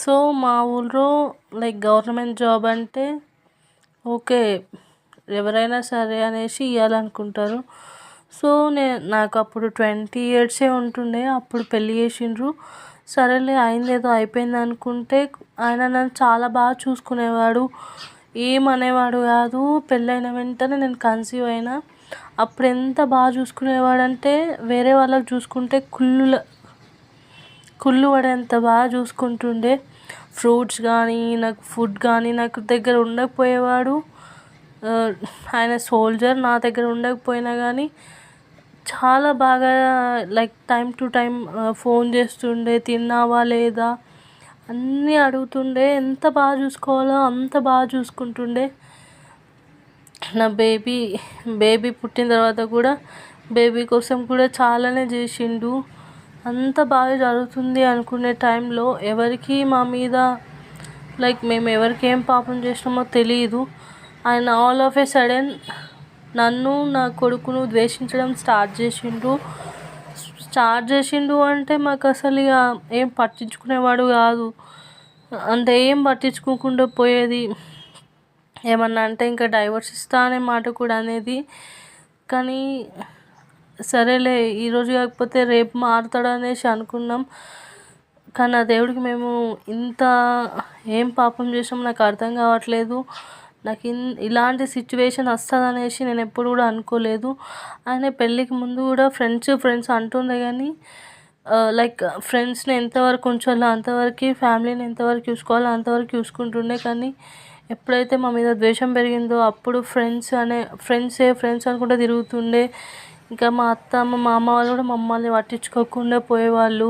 So మా ఊళ్ళో like government job అంటే ఓకే, ఎవరైనా సరే అనేసి ఇవ్వాలనుకుంటారు. సో నాకు అప్పుడు 20 ఇయర్సే ఉంటుండే. అప్పుడు పెళ్ళి చేసిండ్రు. సరేలే అయిందేదో అయిపోయింది అనుకుంటే ఆయన నన్ను చాలా బాగా చూసుకునేవాడు, ఏమనేవాడు కాదు. పెళ్ళైన వెంటనే నేను కన్సీవ్ అయినా. అప్పుడు ఎంత బాగా చూసుకునేవాడంటే వేరే వాళ్ళకి చూసుకుంటే కుళ్ళు పడేంత బాగా చూసుకుంటుండే. ఫ్రూట్స్ కానీ నాకు ఫుడ్ కానీ నాకు దగ్గర ఉండకపోయేవాడు. ఆయన సోల్జర్, నా దగ్గర ఉండకపోయినా కానీ చాలా బాగా like time to time phone చేస్తుండే, తిన్నావా లేదా అన్నీ అడుగుతుండే. ఎంత బాగా చూసుకోవాలో అంత బాగా చూసుకుంటుండే. నా బేబీ పుట్టిన తర్వాత కూడా బేబీ కోసం కూడా చాలానే చేసిండు. అంత బాగా జరుగుతుంది అనుకునే టైంలో ఎవరికి మా మీద లైక్ మేము ఎవరికి ఏం పాపం చేసినామో తెలియదు. ఆయన ఆల్ ఆఫ్ ఏ సడన్ నన్ను నా కొడుకును ద్వేషించడం స్టార్ట్ చేసిండు అంటే మాకు అసలు ఇక ఏం పట్టించుకునేవాడు కాదు. అంటే ఏం పట్టించుకోకుండా పోయేది. ఏమన్నా అంటే ఇంకా డైవర్స్ ఇస్తా అనే మాట కూడా అనేది. కానీ సరేలే ఈరోజు కాకపోతే రేపు మారుతాడు అనేసి అనుకున్నాం. కానీ ఆ దేవుడికి మేము ఇంత ఏం పాపం చేసాం నాకు అర్థం కావట్లేదు. నాకు ఇలాంటి సిచ్యువేషన్ వస్తుంది అనేసి నేను ఎప్పుడు కూడా అనుకోలేదు. ఆయన పెళ్ళికి ముందు కూడా ఫ్రెండ్స్ అంటుండే కానీ లైక్ ఫ్రెండ్స్ని ఎంతవరకు ఉంచాలో అంతవరకు, ఫ్యామిలీని ఎంతవరకు చూసుకోవాలో అంతవరకు చూసుకుంటుండే. కానీ ఎప్పుడైతే మా మీద ద్వేషం పెరిగిందో అప్పుడు ఫ్రెండ్స్ అనుకుంటూ తిరుగుతుండే. ఇంకా మా మా అమ్మ వాళ్ళు కూడా మమ్మల్ని పట్టించుకోకుండా పోయేవాళ్ళు.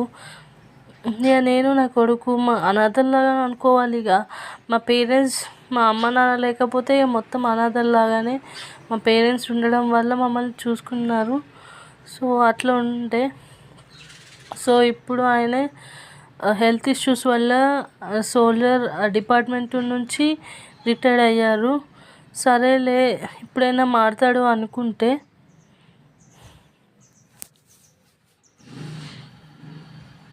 ఇక నేను నా కొడుకు మా అనాథల్లాగా అనుకోవాలి. ఇక మా పేరెంట్స్, మా అమ్మ నాన్న లేకపోతే ఇక మొత్తం అనాథల్లాగానే. మా పేరెంట్స్ ఉండడం వల్ల మమ్మల్ని చూసుకున్నారు. సో అట్లా ఉంటే సో ఇప్పుడు ఆయన హెల్త్ ఇష్యూస్ వల్ల సోల్జర్ డిపార్ట్మెంట్ నుంచి రిటైర్డ్ అయ్యారు. సరేలే ఇప్పుడైనా మారుతాడు అనుకుంటే